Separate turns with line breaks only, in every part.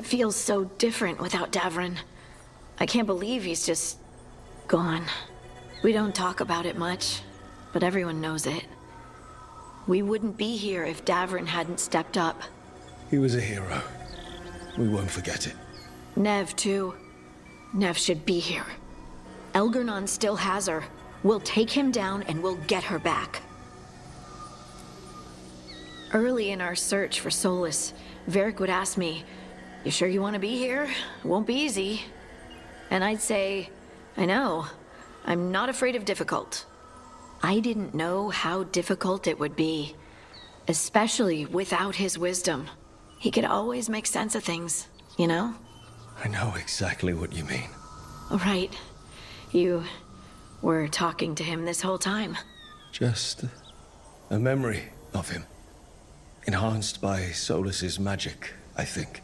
It feels so different without Davrin. I can't believe he's just gone. We don't talk about it much, but everyone knows it. We wouldn't be here if Davrin hadn't stepped up.
He was a hero. We won't forget it.
Nev, too. Nev should be here. Elgernon still has her. We'll take him down and we'll get her back. Early in our search for Solus, Varric would ask me, "You sure you want to be here? It won't be easy." And I'd say, "I know. I'm not afraid of difficult." I didn't know how difficult it would be, especially without his wisdom. He could always make sense of things, you know?
I know exactly what you mean.
Right. You were talking to him this whole time.
Just a memory of him. Enhanced by Solus's magic, I think.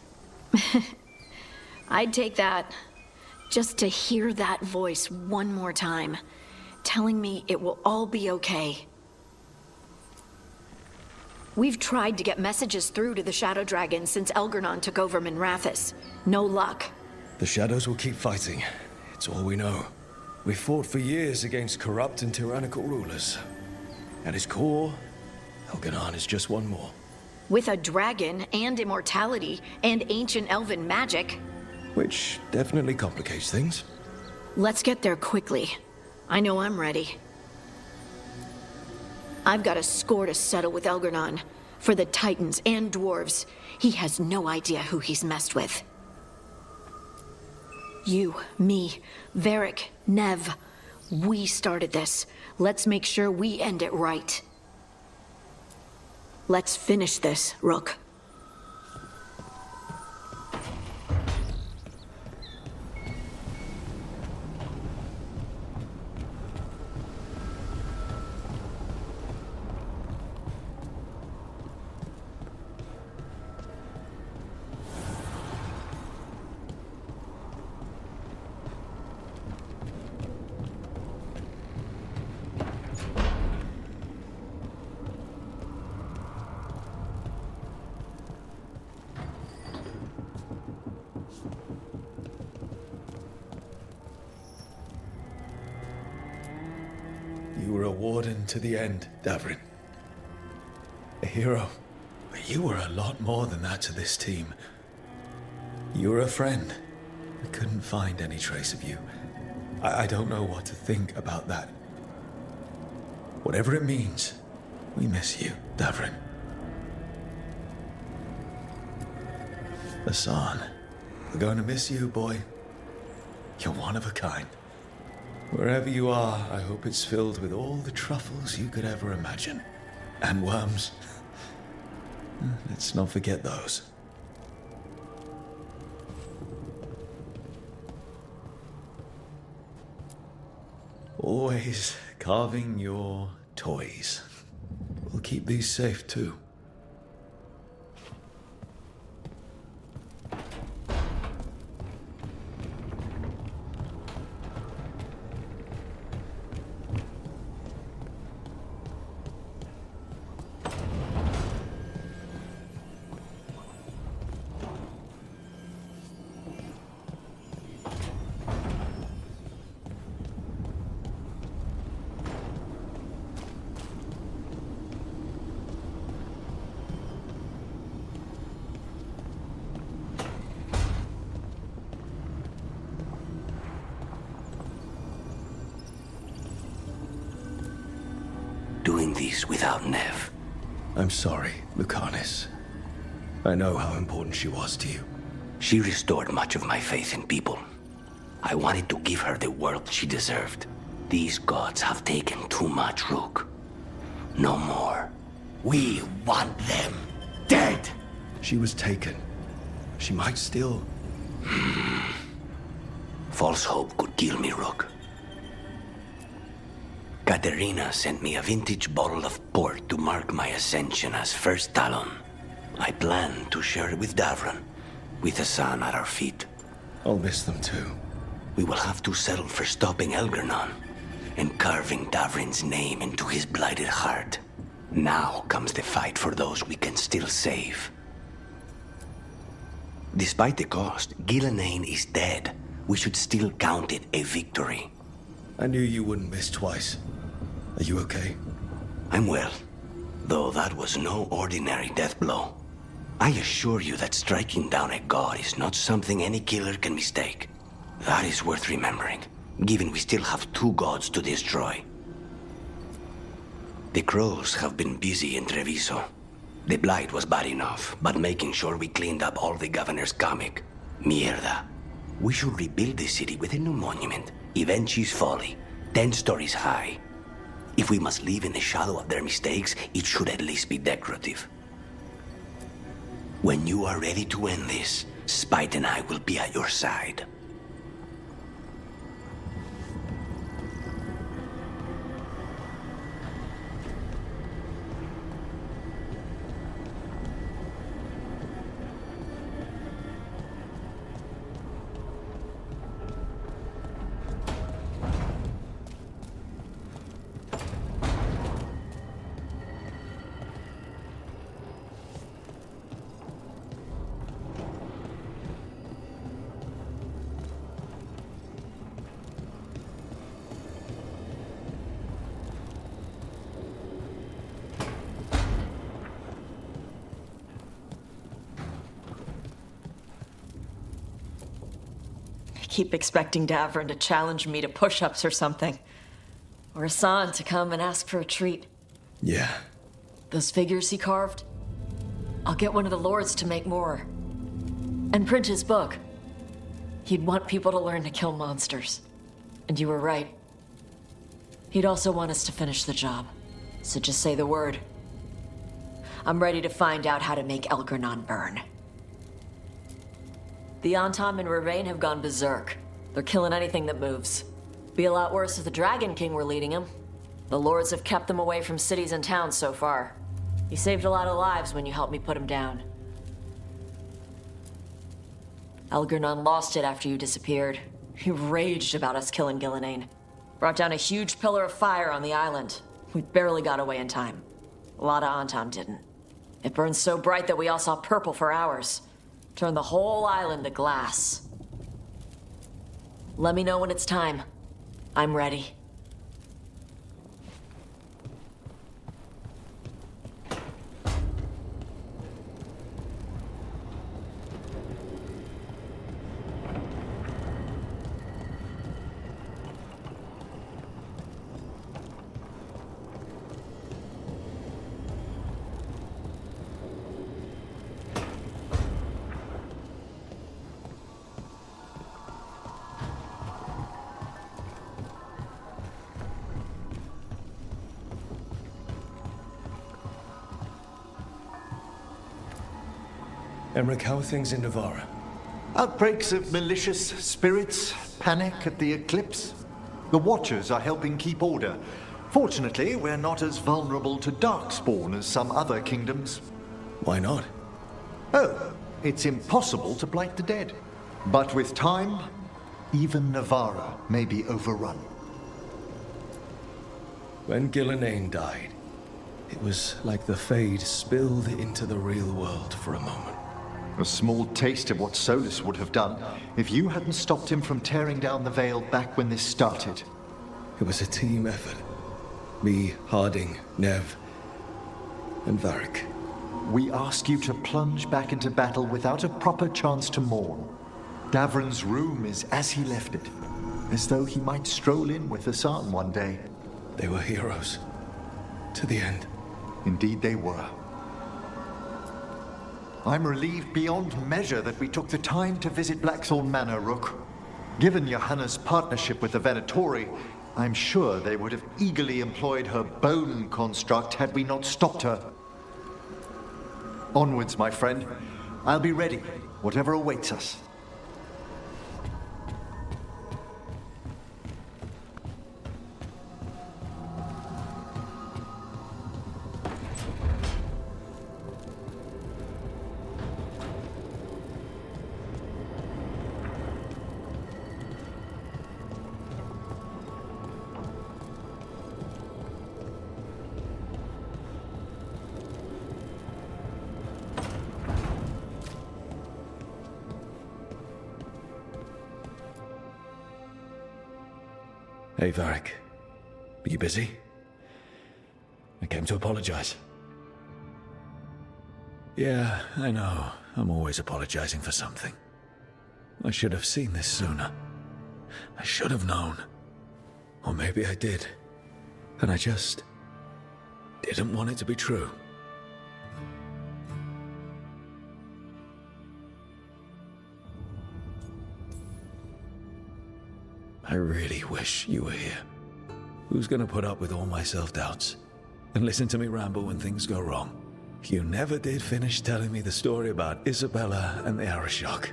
I'd take that. Just to hear that voice one more time, telling me it will all be okay. We've tried to get messages through to the Shadow Dragon since Elgernon took over Minrathous. No luck.
The Shadows will keep fighting. It's all we know. We fought for years against corrupt and tyrannical rulers. At its core, Elgernon is just one more.
With a dragon and immortality and ancient elven magic.
Which definitely complicates things.
Let's get there quickly. I know I'm ready. I've got a score to settle with Elgernon. For the Titans and Dwarves. He has no idea who he's messed with. You, me, Varric, Nev. We started this. Let's make sure we end it right. Let's finish this, Rook.
You were a warden to the end, Davrin. A hero. But you were a lot more than that to this team. You were a friend. We couldn't find any trace of you. I don't know what to think about that. Whatever it means, we miss you, Davrin. Hassan, we're going to miss you, boy. You're one of a kind. Wherever you are, I hope it's filled with all the truffles you could ever imagine. And worms. Let's not forget those. Always carving your toys. We'll keep these safe too.
Doing these without Nev.
I'm sorry, Lucanis. I know how important she was to you.
She restored much of my faith in people. I wanted to give her the world she deserved. These gods have taken too much, Rook. No more.
We want them dead!
She was taken. She might still...
False hope could kill me, Rook. Katerina sent me a vintage bottle of port to mark my ascension as First Talon. I plan to share it with Davrin, with Hassan at our feet.
I'll miss them too.
We will have to settle for stopping Elgernon and carving Davrin's name into his blighted heart. Now comes the fight for those we can still save. Despite the cost, Gillenane is dead. We should still count it a victory.
I knew you wouldn't miss twice. Are you okay?
I'm well, though that was no ordinary death blow. I assure you that striking down a god is not something any killer can mistake. That is worth remembering, given we still have 2 gods to destroy. The crows have been busy in Treviso. The blight was bad enough, but making sure we cleaned up all the governor's comic. Mierda. We should rebuild the city with a new monument, Evenchi's Folly, 10 stories high. If we must live in the shadow of their mistakes, it should at least be decorative. When you are ready to end this, Spite and I will be at your side.
Keep expecting Davrin to challenge me to push-ups or something. Or Hassan to come and ask for a treat.
Yeah.
Those figures he carved? I'll get one of the lords to make more. And print his book. He'd want people to learn to kill monsters. And you were right. He'd also want us to finish the job. So just say the word. I'm ready to find out how to make Elgranon burn. The Antam and Ravain have gone berserk. They're killing anything that moves. Be a lot worse if the Dragon King were leading them. The lords have kept them away from cities and towns so far. You saved a lot of lives when you helped me put him down. Elgranon lost it after you disappeared. He raged about us killing Gillenane. Brought down a huge pillar of fire on the island. We barely got away in time. A lot of Antam didn't. It burned so bright that we all saw purple for hours. Turned the whole island to glass. Let me know when it's time. I'm ready.
Emmerich, how are things in Navarra?
Outbreaks of malicious spirits, panic at the eclipse. The Watchers are helping keep order. Fortunately, we're not as vulnerable to darkspawn as some other kingdoms.
Why not?
Oh, it's impossible to blight the dead. But with time, even Navarra may be overrun.
When Gillenane died, it was like the Fade spilled into the real world for a moment.
A small taste of what Solus would have done if you hadn't stopped him from tearing down the Veil back when this started.
It was a team effort. Me, Harding, Nev, and Varric.
We ask you to plunge back into battle without a proper chance to mourn. Davrin's room is as he left it, as though he might stroll in with Hassan one day.
They were heroes. To the end.
Indeed they were. I'm relieved beyond measure that we took the time to visit Blackthorn Manor, Rook. Given Johanna's partnership with the Venatori, I'm sure they would have eagerly employed her bone construct had we not stopped her. Onwards, my friend. I'll be ready, whatever awaits us.
Hey, Varric. Are you busy? I came to apologize. Yeah, I know. I'm always apologizing for something. I should have seen this sooner. I should have known. Or maybe I did. And I just didn't want it to be true. I really wish you were here. Who's gonna put up with all my self-doubts and listen to me ramble when things go wrong? You never did finish telling me the story about Isabella and the Arashock.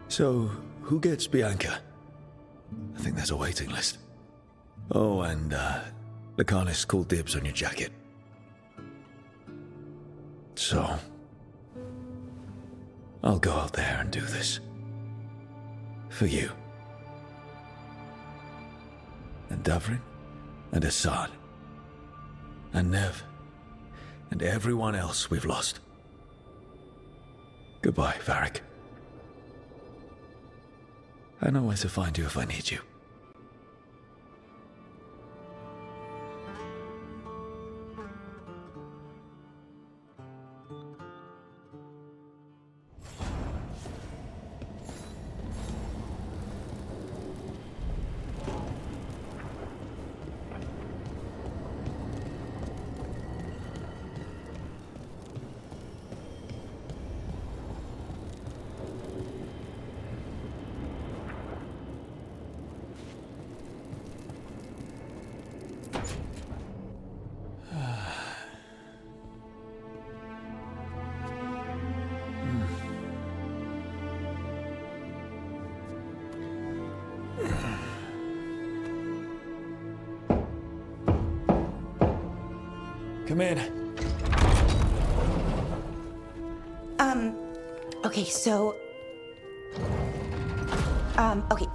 So, who gets Bianca? I think there's a waiting list. Oh, and, Lacanis called dibs on your jacket. So, I'll go out there and do this. For you. And Davrin. And Assad. And Nev. And everyone else we've lost. Goodbye, Varric. I know where to find you if I need you. Come in.
Okay, so... okay.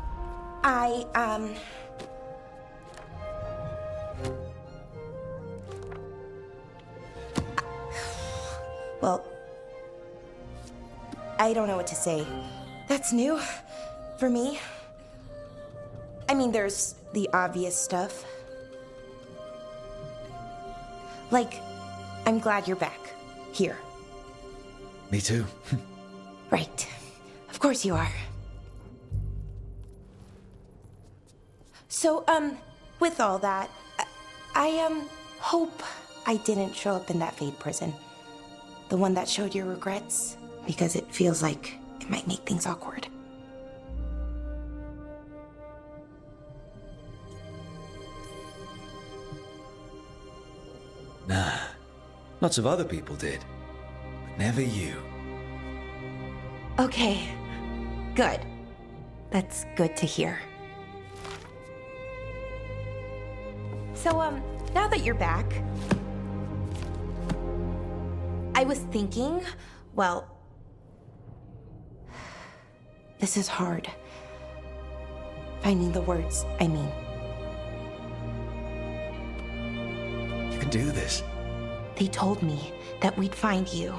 Well... I don't know what to say. That's new. For me. I mean, there's the obvious stuff. Like, I'm glad you're back. Here.
Me too.
Right. Of course you are. So, with all that, I hope I didn't show up in that Fade prison. The one that showed your regrets, because it feels like it might make things awkward.
Nah. Lots of other people did. But never you.
Okay. Good. That's good to hear. So, now that you're back, I was thinking, well, this is hard. Finding the words, I mean.
You can do this.
They told me that we'd find you.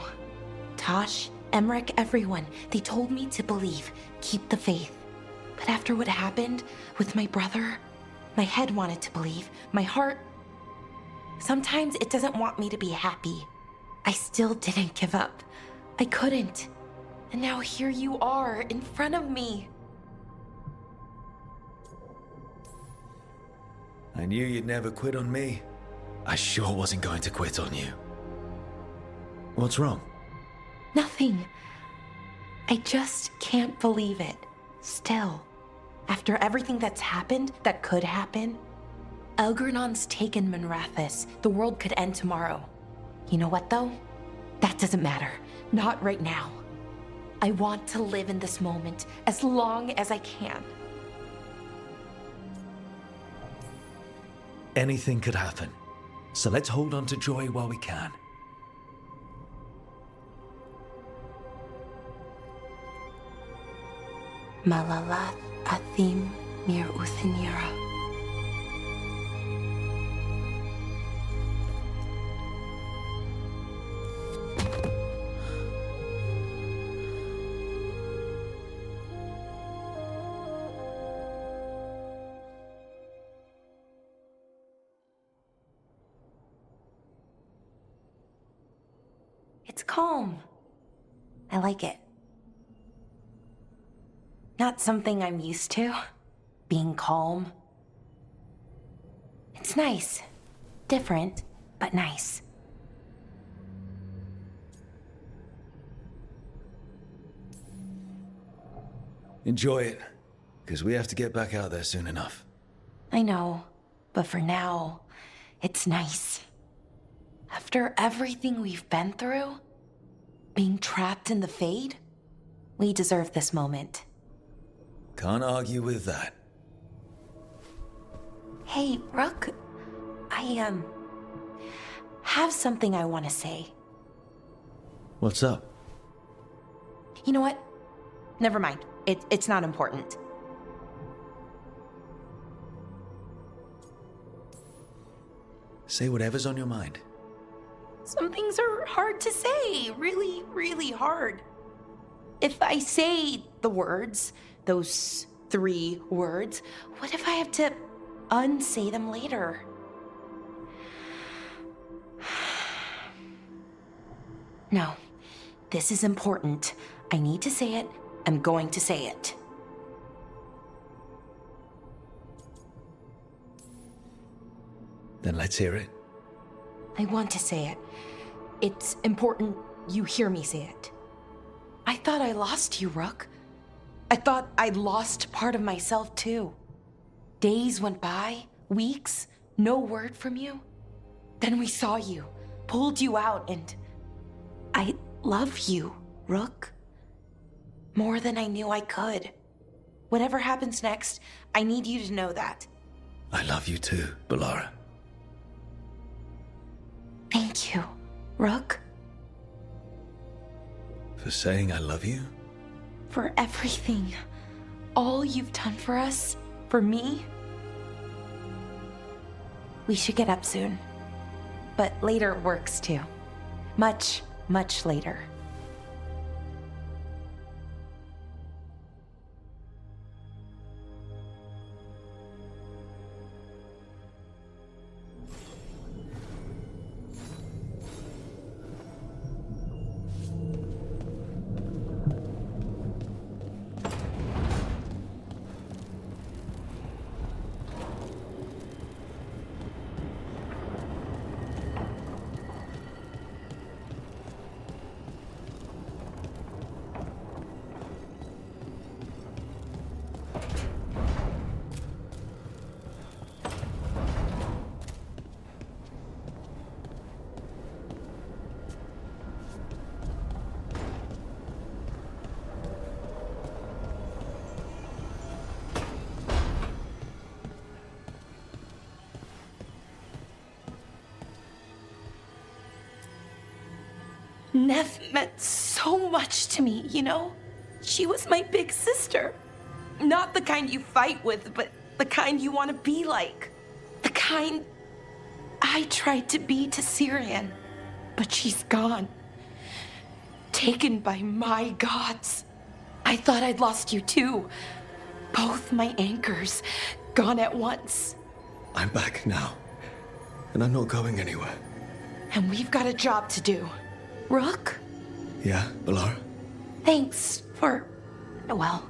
Tosh, Emmerich, everyone. They told me to believe, keep the faith. But after what happened with my brother, my head wanted to believe. My heart, sometimes it doesn't want me to be happy. I still didn't give up. I couldn't. And now here you are, in front of me.
I knew you'd never quit on me. I sure wasn't going to quit on you. What's wrong?
Nothing. I just can't believe it. Still. After everything that's happened, that could happen, Elgernon's taken Minrathous. The world could end tomorrow. You know what, though? That doesn't matter. Not right now. I want to live in this moment as long as I can.
Anything could happen. So let's hold on to joy while we can.
Malalath Athim Mir Uthinira. It's calm. I like it. Not something I'm used to, being calm. It's nice. Different, but nice.
Enjoy it, because we have to get back out there soon enough.
I know, but for now, it's nice. After everything we've been through, being trapped in the Fade, we deserve this moment.
Can't argue with that.
Hey, Rook, I have something I want to say.
What's up?
You know what? Never mind. It's not important.
Say whatever's on your mind.
Some things are hard to say. Really, really hard. If I say the words, those 3 words, what if I have to unsay them later? No, this is important. I need to say it. I'm going to say it.
Then let's hear it.
I want to say it. It's important you hear me say it. I thought I lost you, Rook. I thought I'd lost part of myself too. Days went by, weeks, no word from you. Then we saw you, pulled you out, and I love you, Rook. More than I knew I could. Whatever happens next, I need you to know that.
I love you too, Balara.
Thank you, Rook.
For saying I love you?
For everything. All you've done for us, for me. We should get up soon. But later works too. Much, much later. Nev meant so much to me, you know? She was my big sister. Not the kind you fight with, but the kind you want to be like. The kind I tried to be to Syrian. But she's gone. Taken by my gods. I thought I'd lost you too. Both my anchors gone at once.
I'm back now. And I'm not going anywhere.
And we've got a job to do. Rook?
Yeah, Balara?
Thanks for, well,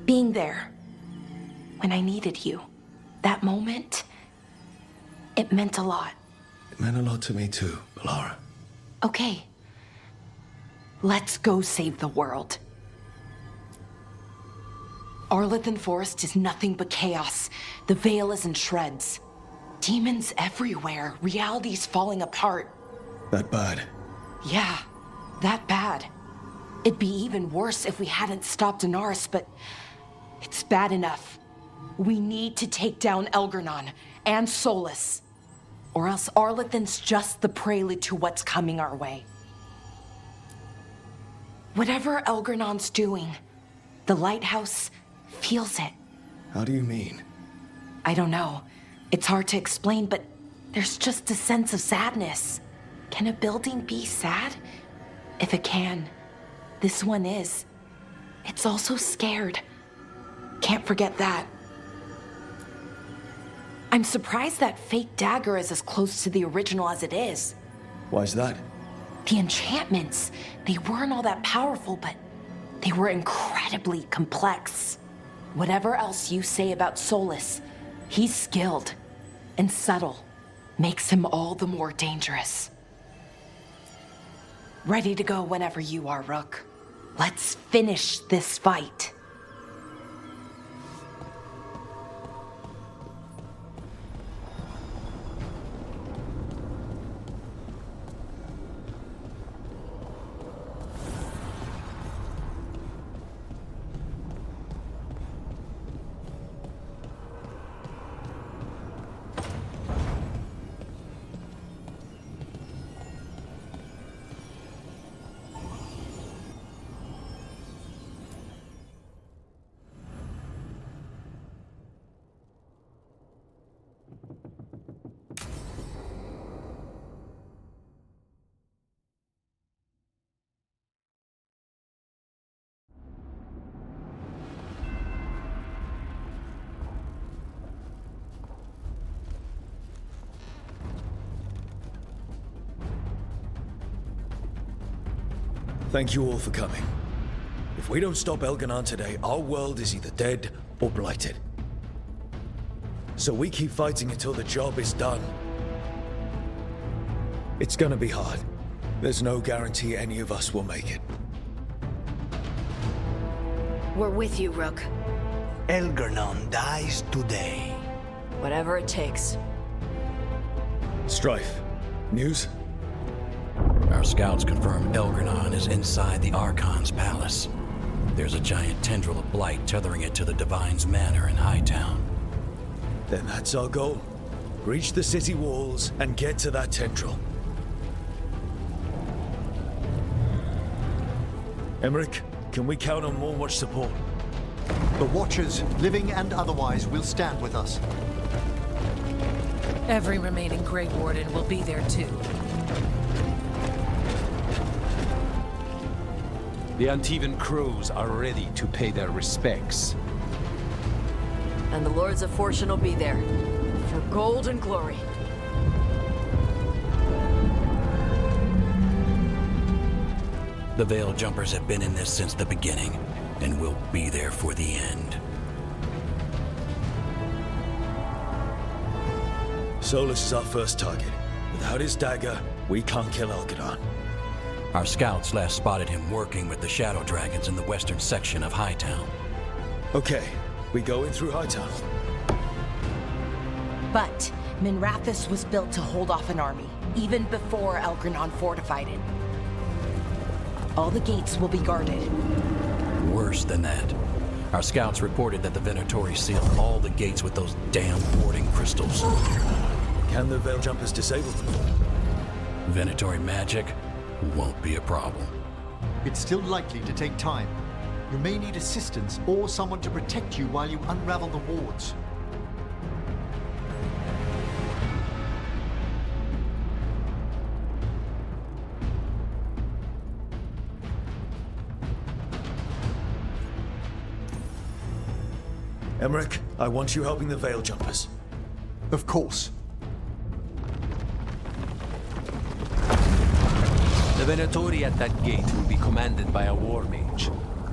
being there when I needed you. That moment, it meant a lot.
It meant a lot to me too, Balara.
Okay. Let's go save the world. Arlethan Forest is nothing but chaos. The Veil is in shreds. Demons everywhere. Reality's falling apart.
That bad?
Yeah, that bad. It'd be even worse if we hadn't stopped Inaris, but it's bad enough. We need to take down Elgernon and Solus, or else Arlethan's just the prelude to what's coming our way. Whatever Elgernon's doing, the lighthouse feels it.
How do you mean?
I don't know. It's hard to explain, but there's just a sense of sadness. Can a building be sad? If it can, this one is. It's also scared. Can't forget that. I'm surprised that fake dagger is as close to the original as it is.
Why's that?
The enchantments, they weren't all that powerful, but they were incredibly complex. Whatever else you say about Solus, he's skilled and subtle. Makes him all the more dangerous. Ready to go whenever you are, Rook. Let's finish this fight.
Thank you all for coming. If we don't stop Elganon today, our world is either dead or blighted. So we keep fighting until the job is done. It's gonna be hard. There's no guarantee any of us will make it.
We're with you, Rook.
Elganon dies today.
Whatever it takes.
Strife, news?
Our scouts confirm Elganon is inside the Archon's palace. There's a giant tendril of blight tethering it to the Divine's manor in Hightown.
Then that's our goal. Breach the city walls and get to that tendril. Emmerich, can we count on more Watch support?
The Watchers, living and otherwise, will stand with us.
Every remaining Grey Warden will be there too.
The Antivan crews are ready to pay their respects.
And the Lords of Fortune will be there. For gold and glory.
The Veil Jumpers have been in this since the beginning, and will be there for the end.
Solus is our first target. Without his dagger, we can't kill Elganon.
Our scouts last spotted him working with the Shadow Dragons in the western section of Hightown.
Okay, we go in through Hightown.
But Minrathous was built to hold off an army, even before Elganon fortified it. All the gates will be guarded.
Worse than that. Our scouts reported that the Venatori sealed all the gates with those damn warding crystals.
Can the Veil Jumpers disable them?
Venatori magic won't be a problem.
It's still likely to take time. You may need assistance or someone to protect you while you unravel the wards.
Emmerich, I want you helping the Veil Jumpers.
Of course.
The Venatori at that gate will be commanded by a war mage.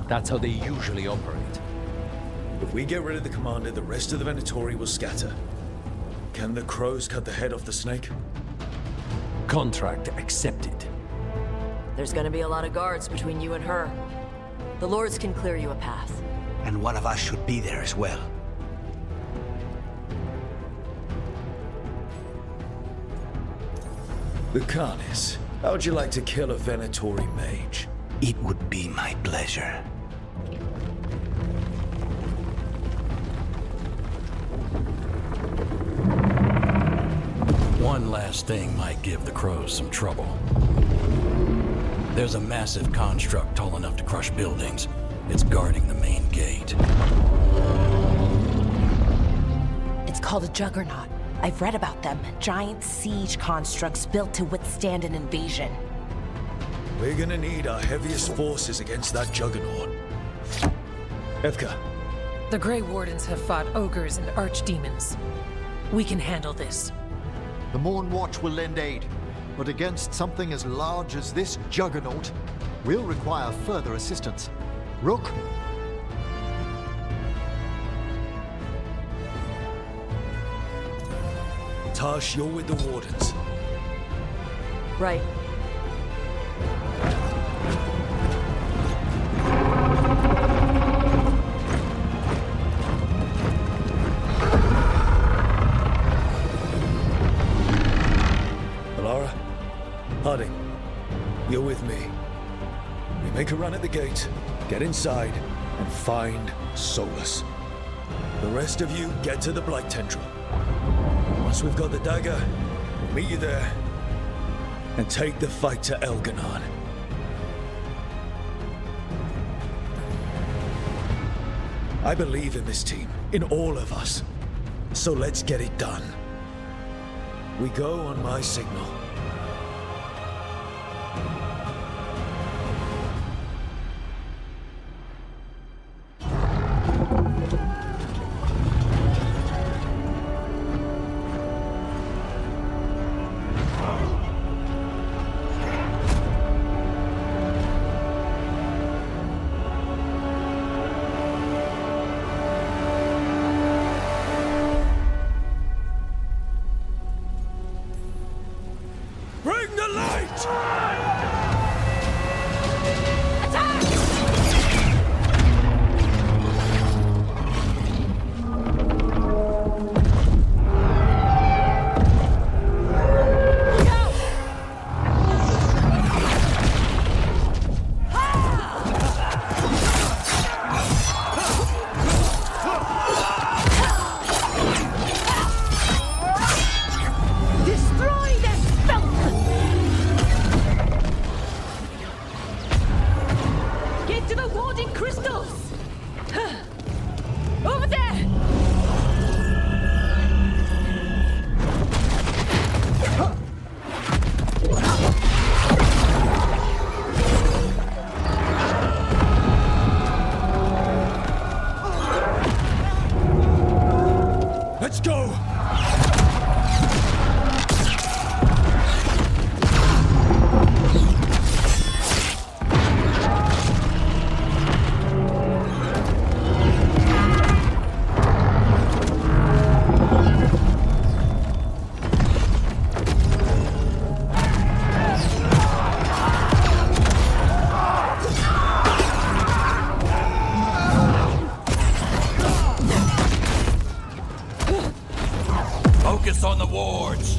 That's how they usually operate.
If we get rid of the commander, the rest of the Venatori will scatter. Can the crows cut the head off the snake?
Contract accepted.
There's gonna be a lot of guards between you and her. The Lords can clear you a path.
And one of us should be there as well.
Lucanus, how'd you like to kill a Venatori mage?
It would be my pleasure.
One last thing might give the crows some trouble. There's a massive construct tall enough to crush buildings. It's guarding the main gate.
It's called a Juggernaut. I've read about them. Giant siege constructs built to withstand an invasion.
We're gonna need our heaviest forces against that Juggernaut. Evka.
The Grey Wardens have fought ogres and archdemons. We can handle this.
The Morn Watch will lend aid. but against something as large as this juggernaut, we'll require further assistance. Rook?
Tash, you're with the Wardens.
Right.
Alara, Harding, you're with me. We make a run at the gate, get inside, and find Solus. The rest of you get to the Blight Tendril. Once we've got the dagger, we'll meet you there and take the fight to Elganon. I believe in this team, in all of us. So let's get it done. We go on my signal. Bring the light! Let's go!
Focus on the wards!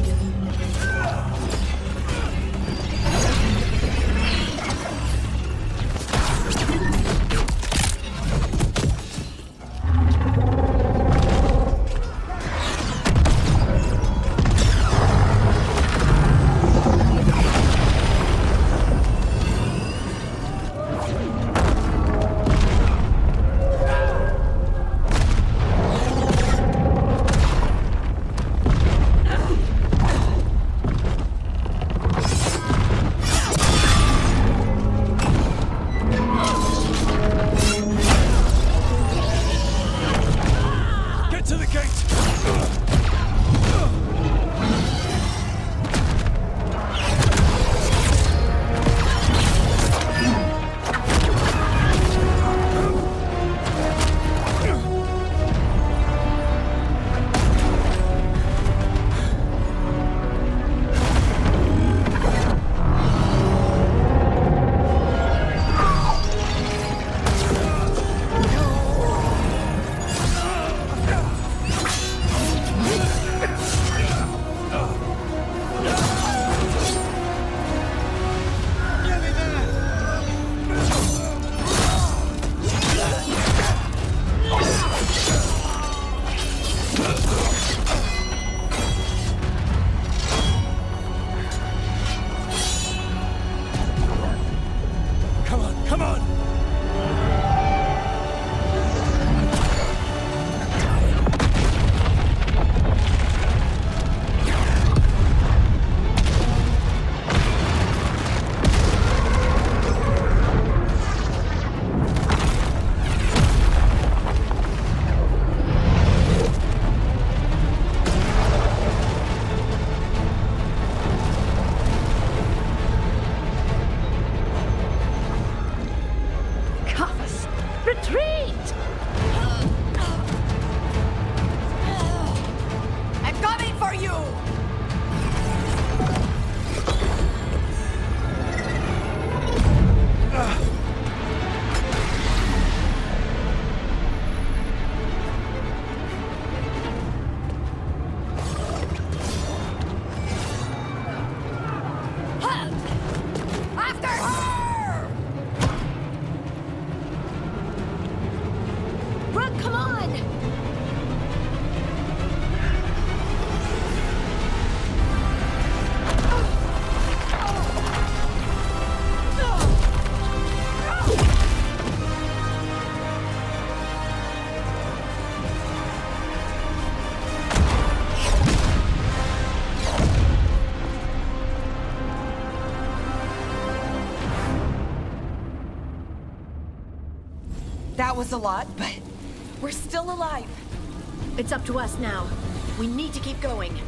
was a lot, but we're still alive.
It's up to us now. We need to keep going.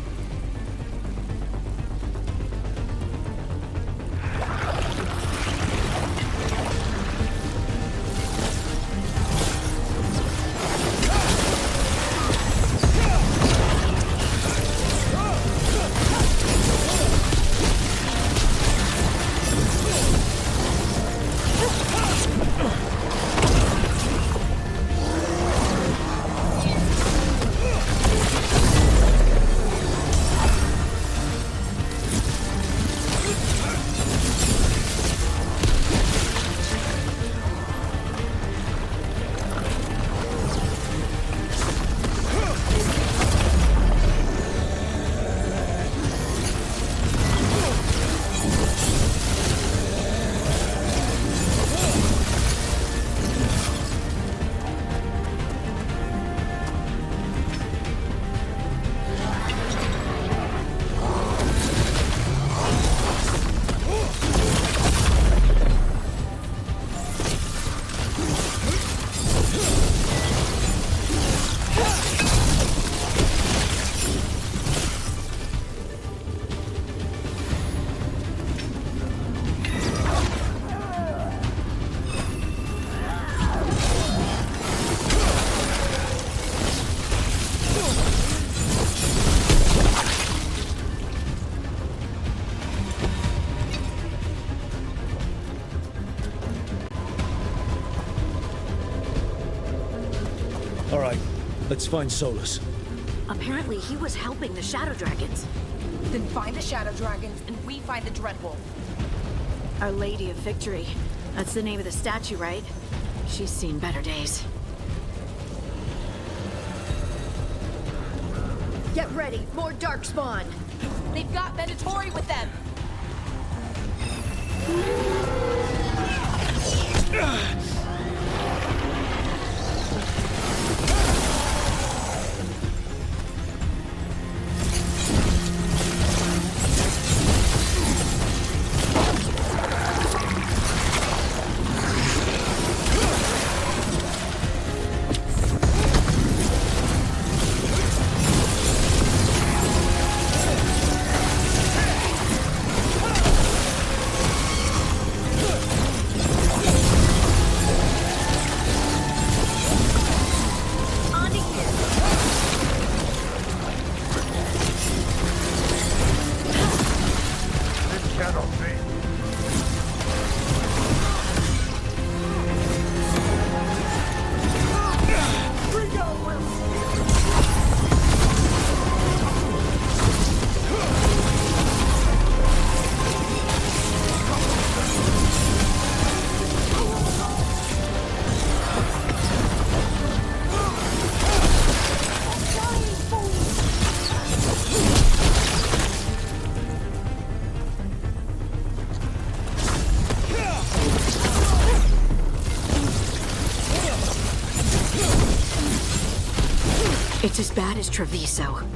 All right, let's find Solus.
Apparently, he was helping the Shadow Dragons.
Then find the Shadow Dragons, and we find the Dreadwolf.
Our Lady of Victory. That's the name of the statue, right? She's seen better days. Get ready, more Darkspawn!
They've got Venatori with them!
It's as bad as Treviso.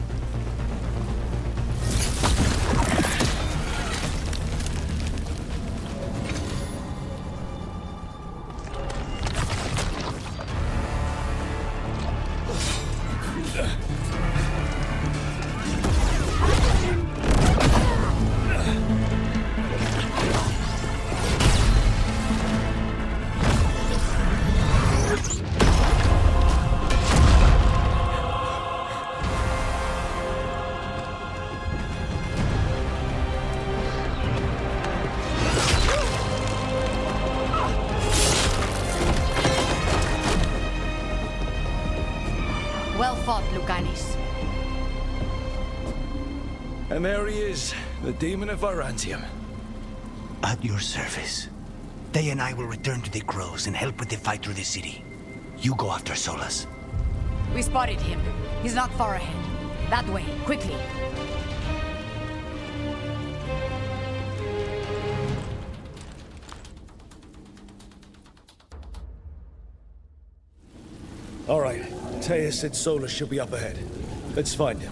Well fought, Lucanis.
And there he is, the demon of Virantium.
At your service. They and I will return to the Crows and help with the fight through the city. You go after Solus.
We spotted him. He's not far ahead. That way, quickly.
All right, Teia said Solus should be up ahead. Let's find him.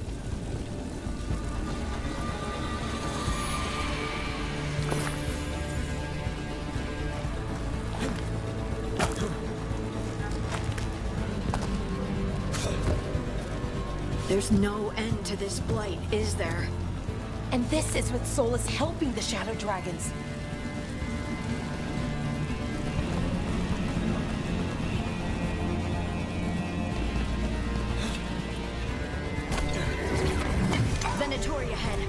There's no end to this blight, is there?
And this is with Solus helping the Shadow Dragons.
Venatori ahead.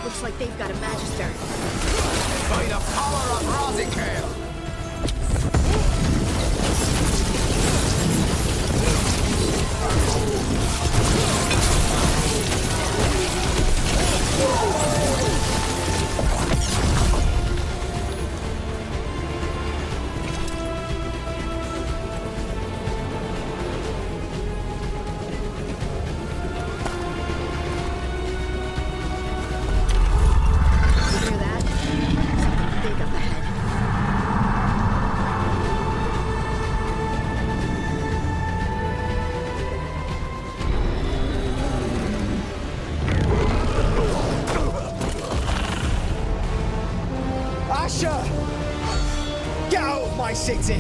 Looks like they've got a Magister.
By the power of Razikale!
Get out of my city!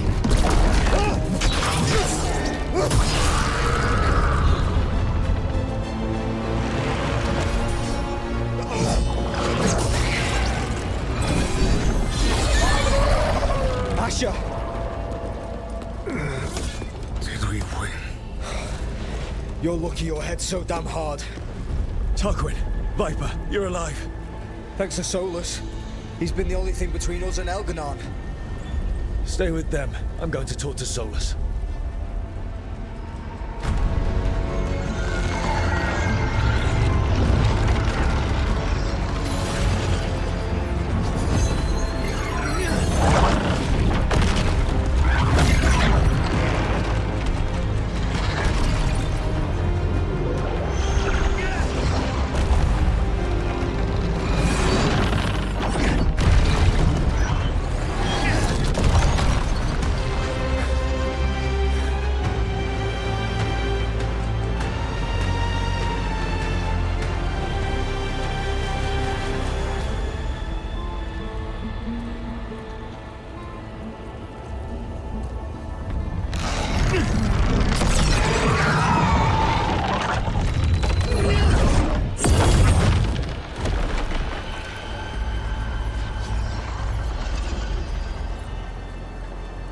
Asher!
Did we win?
You're lucky your head's so damn hard.
Tarquin, Viper, you're alive.
Thanks to Solus. He's been the only thing between us and Elganon.
Stay with them. I'm going to talk to Solus.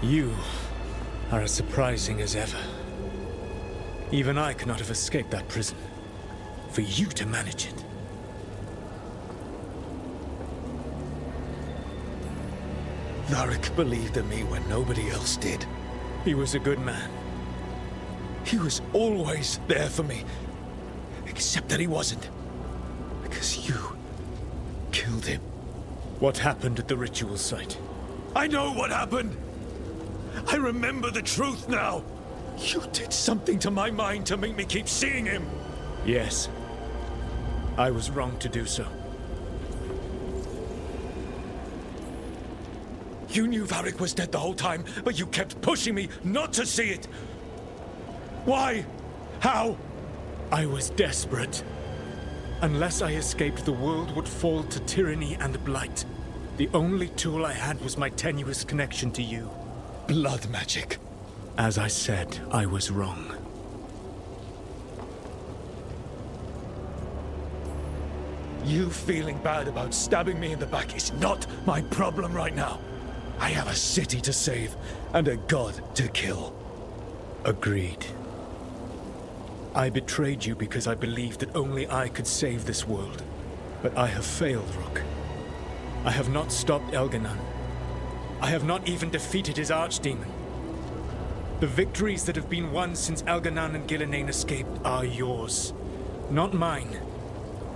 You are as surprising as ever. Even I could not have escaped that prison. For you to manage it. Varric believed in me when nobody else did. He was a good man. He was always there for me. Except that he wasn't. Because you killed him. What happened at the ritual site? I know what happened! I remember the truth now! You did something to my mind to make me keep seeing him! Yes. I was wrong to do so. You knew Varric was dead the whole time, but you kept pushing me not to see it! Why? How? I was desperate. Unless I escaped, the world would fall to tyranny and blight. The only tool I had was my tenuous connection to you. Blood magic. As I said, I was wrong. You feeling bad about stabbing me in the back is not my problem right now. I have a city to save and a god to kill. Agreed. I betrayed you because I believed that only I could save this world. But I have failed, Rook. I have not stopped Elganon. I have not even defeated his archdemon. The victories that have been won since Elganon and Gillenane escaped are yours, not mine.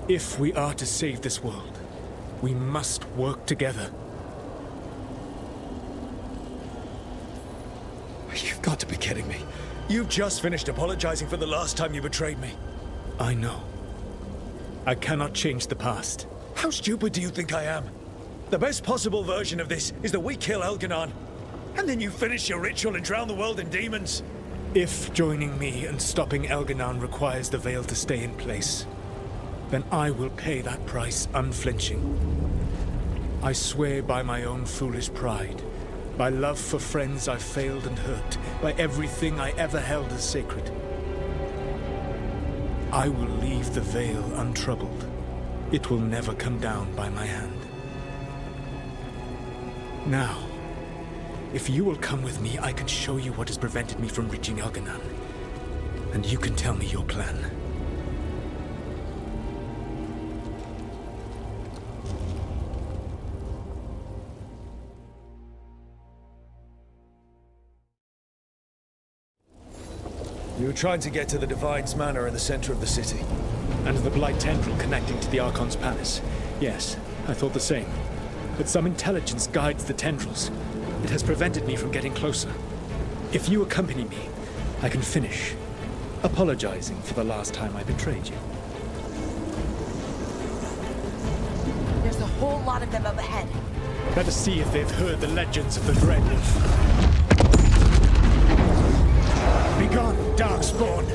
If we are to save this world, we must work together. You've got to be kidding me. You've just finished apologizing for the last time you betrayed me. I know. I cannot change the past. How stupid do you think I am? The best possible version of this is that we kill Elganon, and then you finish your ritual and drown the world in demons. If joining me and stopping Elganon requires the veil to stay in place, then I will pay that price unflinching. I swear by my own foolish pride, by love for friends I've failed and hurt, by everything I ever held as sacred. I will leave the veil untroubled. It will never come down by my hand. Now, if you will come with me, I can show you what has prevented me from reaching Elganon. And you can tell me your plan. You were trying to get to the Divine's Manor in the center of the city, and the Blight Tendril connecting to the Archon's Palace. Yes, I thought the same. But some intelligence guides the tendrils. It has prevented me from getting closer. If you accompany me, I can finish, apologizing for the last time I betrayed you.
There's a whole lot of them up ahead.
Let us see if they've heard the legends of the Dreadwolf. Begone, Darkspawn!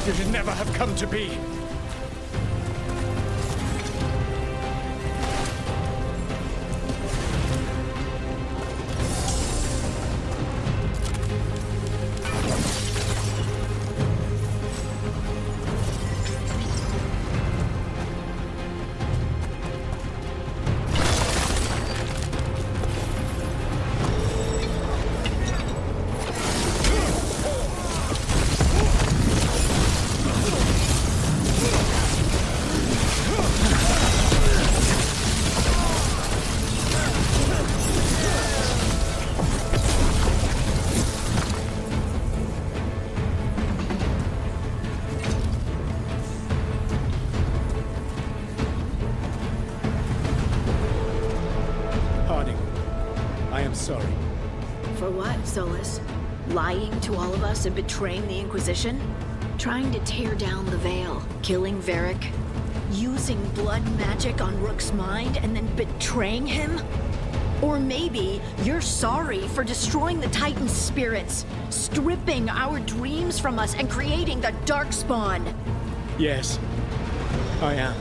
You should never have come to be. Sorry.
For what, Solus? Lying to all of us and betraying the Inquisition? Trying to tear down the Veil, killing Varric, using blood magic on Rook's mind and then betraying him? Or maybe you're sorry for destroying the Titan's spirits, stripping our dreams from us and creating the Darkspawn.
Yes, I am.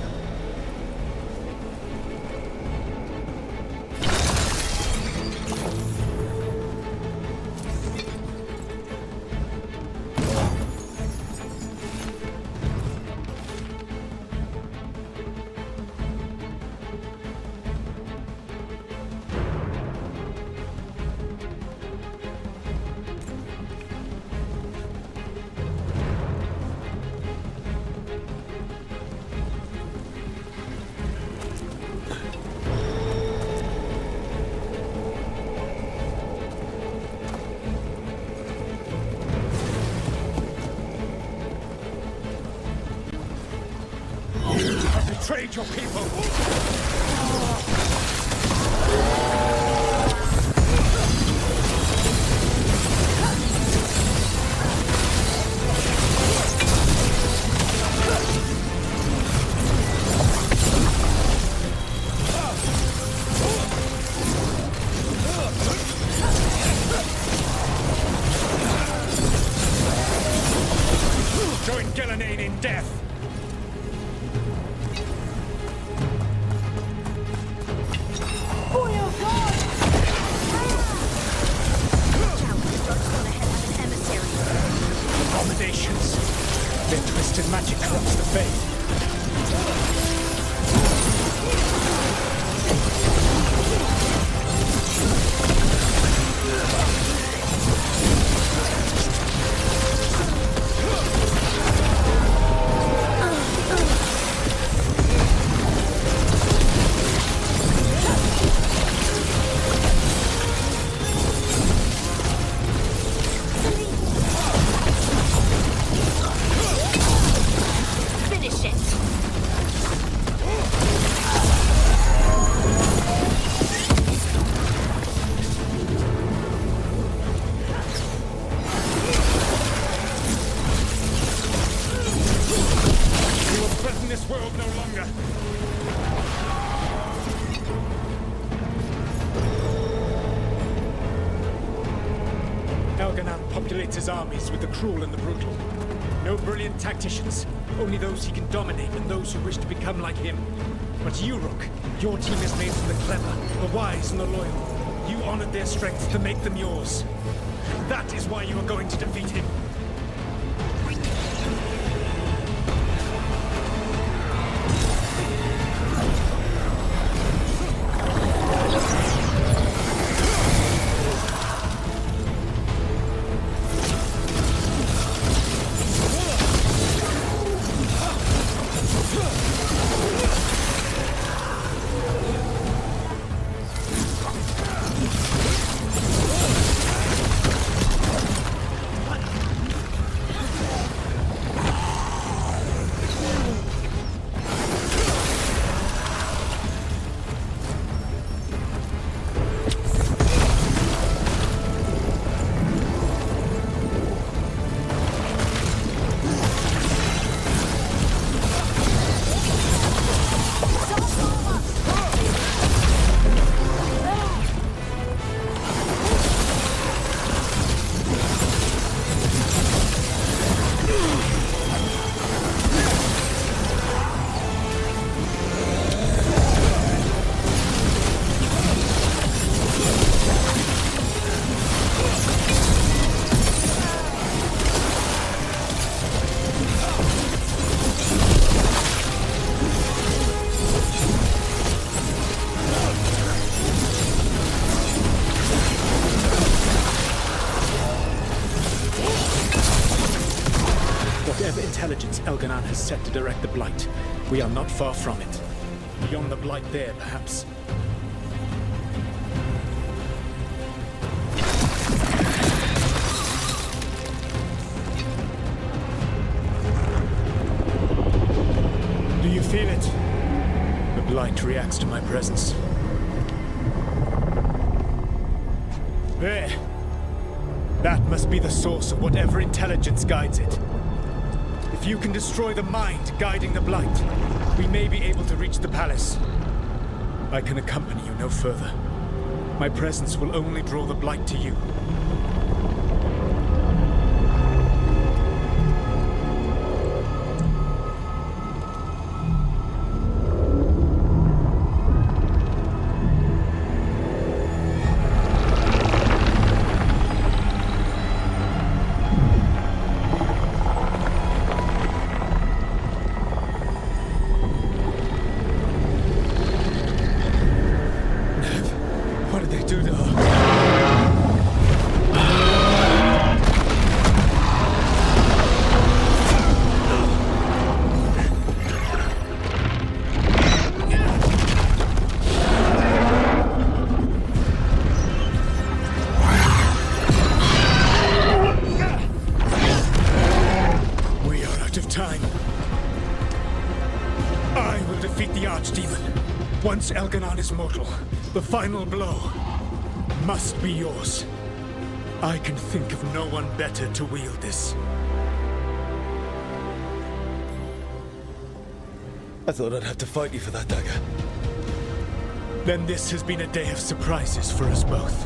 Betrayed your people! Join Gillenane in death!
For your
hope no longer. Elganan populates his armies with the cruel and the brutal. No brilliant tacticians, only those he can dominate and those who wish to become like him. But you, Rook, your team is made from the clever, the wise, and the loyal. You honored their strength to make them yours. That is why you are going to defeat him. Whatever intelligence Elganan has set to direct the Blight, we are not far from it. Beyond the Blight there, perhaps. Do you feel it? The Blight reacts to my presence. There! That must be the source of whatever intelligence guides it. If you can destroy the mind guiding the Blight, we may be able to reach the palace. I can accompany you no further. My presence will only draw the Blight to you. Once Elganan is mortal, the final blow must be yours. I can think of no one better to wield this.
I thought I'd have to fight you for that dagger.
Then this has been a day of surprises for us both.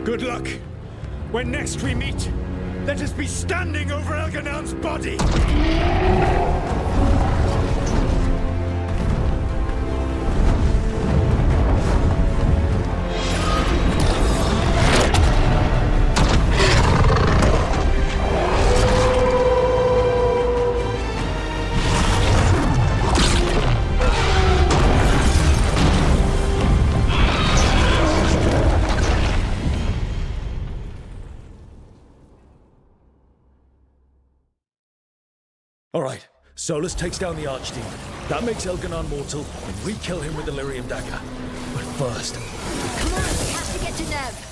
Good luck. When next we meet, let us be standing over Elganan's body!
All right, Solus takes down the Archdemon. That makes Elganan mortal, and we kill him with the Lyrium dagger. But first...
Come on, we have to get to Nev.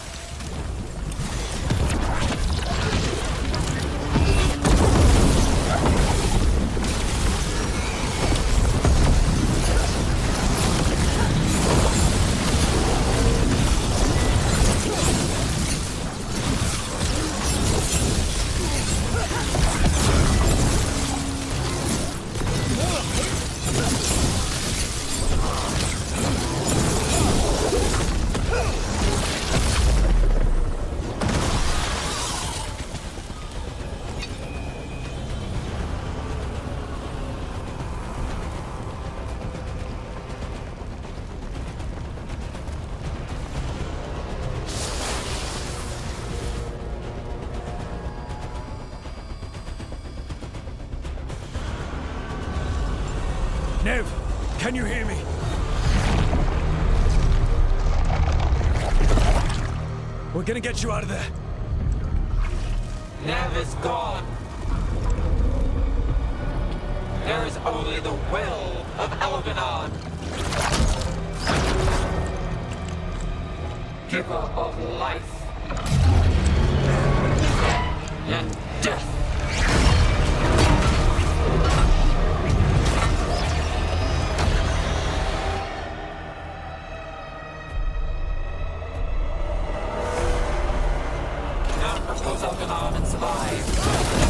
Can you hear me? We're gonna get you out of there.
Nev is gone. There is only the will of Elganon. Giver of life and death. Now propose Elganon and survive.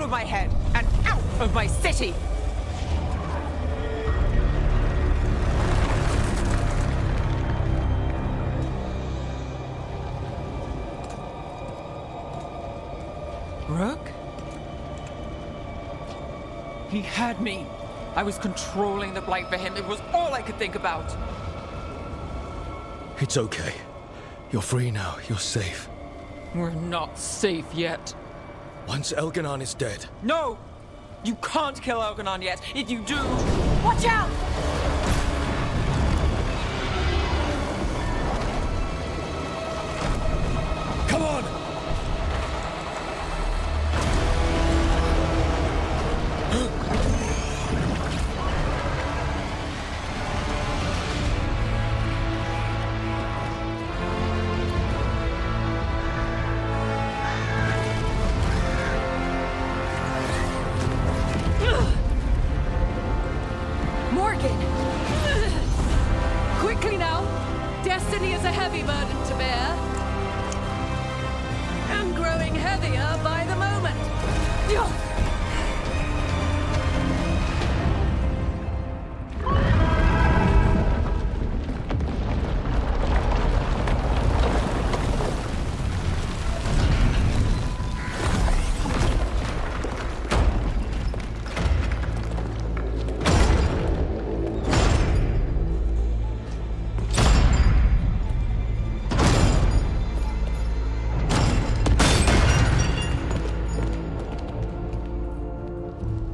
of my head and out of my city! Rook? He had me. I was controlling the Blight for him. It was all I could think about.
It's okay. You're free now. You're safe.
We're not safe yet.
Once Elganon is dead.
No! You can't kill Elganon yet. If you do... Watch out!
Come on!
Quickly now! Destiny is a heavy burden to bear. And growing heavier by the moment.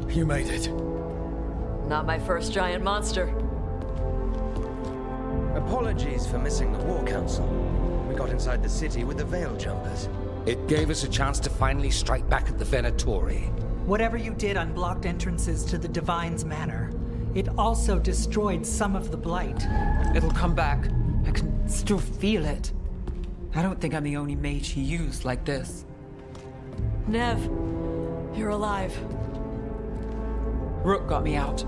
You made it.
Not my first giant monster.
Apologies for missing the War Council. We got inside the city with the Veil Jumpers.
It gave us a chance to finally strike back at the Venatori.
Whatever you did unblocked entrances to the Divine's Manor. It also destroyed some of the Blight.
It'll come back. I can still feel it. I don't think I'm the only mage he used like this.
Nev, you're alive.
Rook got me out,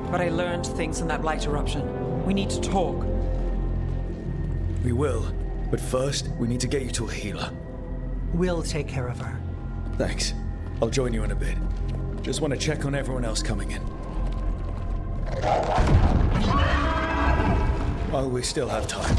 but I learned things in that Blight eruption. We need to talk.
We will, but first, we need to get you to a healer.
We'll take care of her.
Thanks. I'll join you in a bit. Just want to check on everyone else coming in. While we still have time.